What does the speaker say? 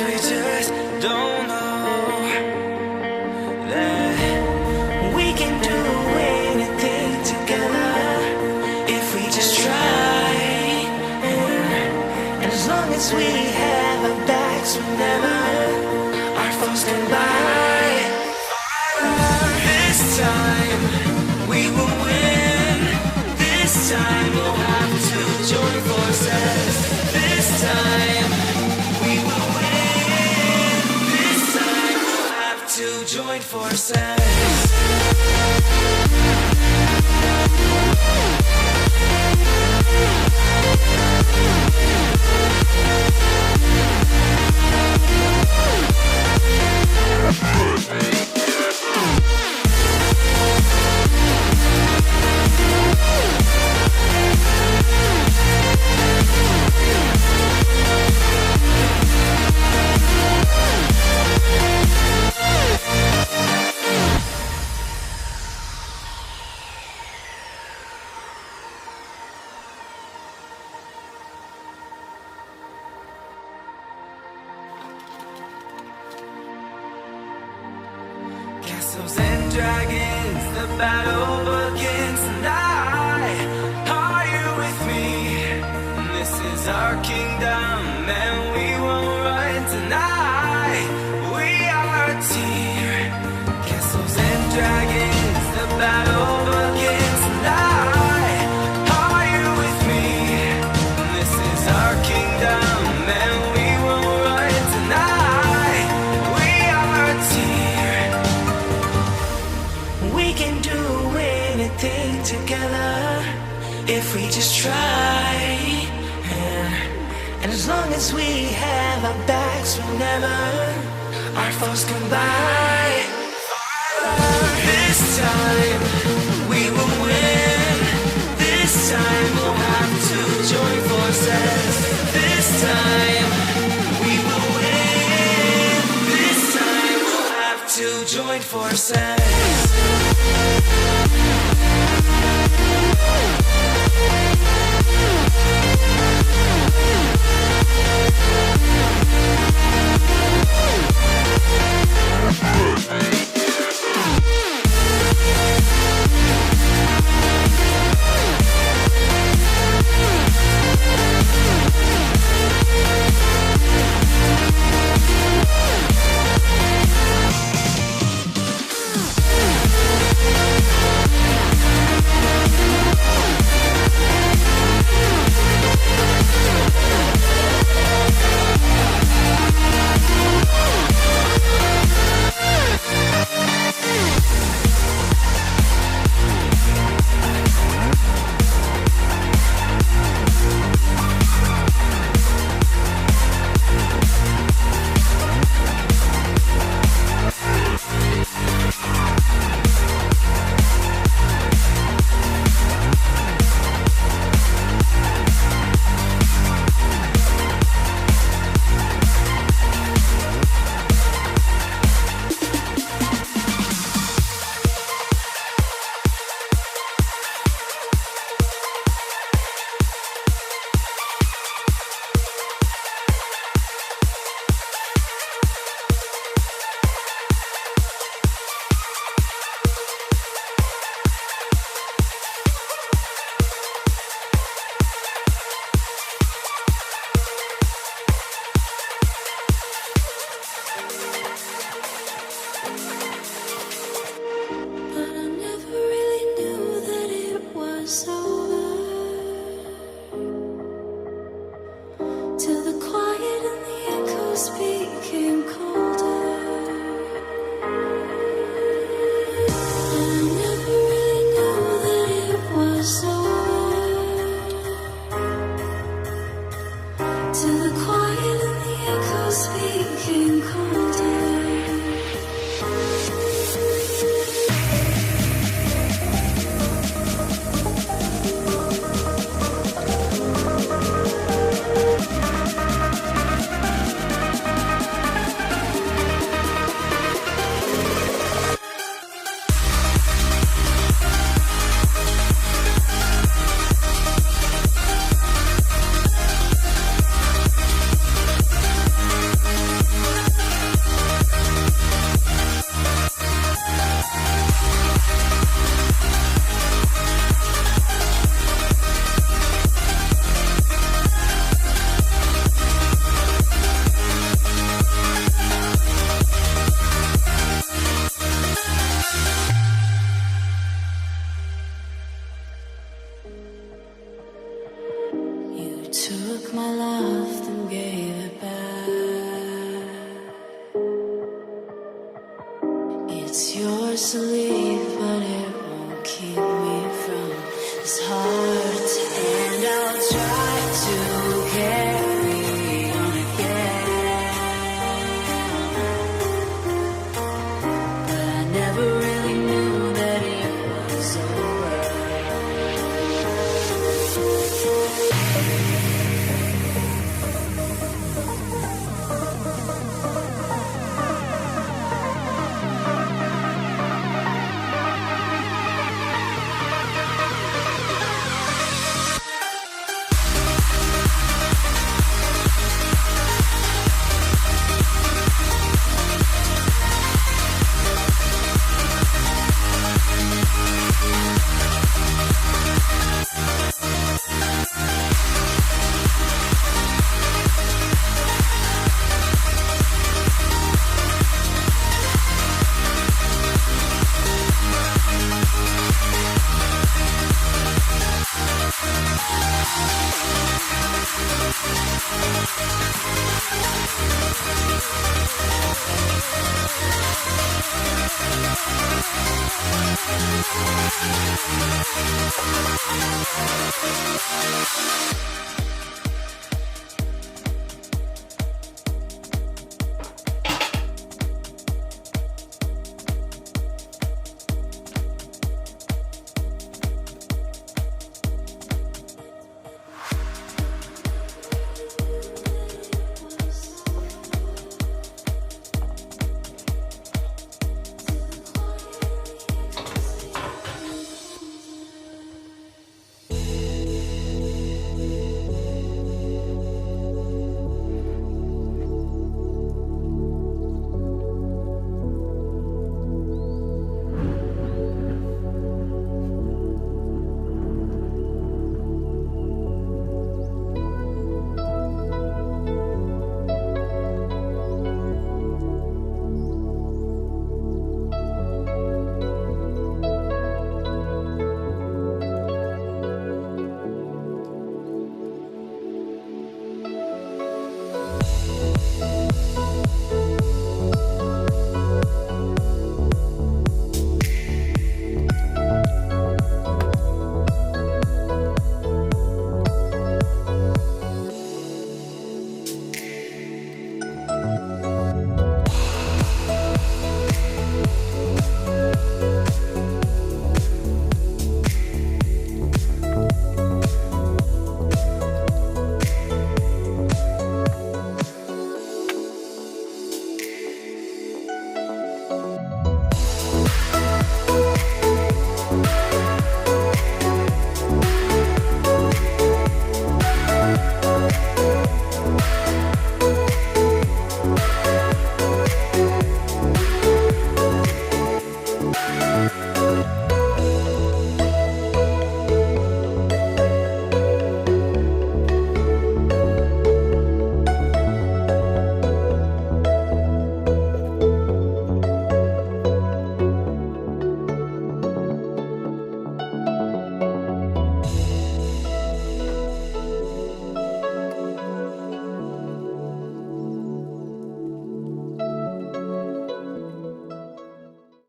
we just don't know that we can do anything together if we just try. And as long as we have our backs, whenever our foes come by, this time we will win. This time we'll have to join forces. This time we will win. This time we'll have to join forces. Castles and dragons, the battle begins tonight. Are you with me? This is our kingdom, and we won't run tonight. We are a team. Castles and dragons, the battle begins tonight. Are you with me? This is our kingdom, and we won't run tonight. We are a team. We can do anything together if we just try. And as long as we have our backs, whenever our foes come by, this time we will win. This time we'll have to join forces. This time we will win. This time we'll have to join forces. It's yours to leave, but it won't keep me from this heart to end.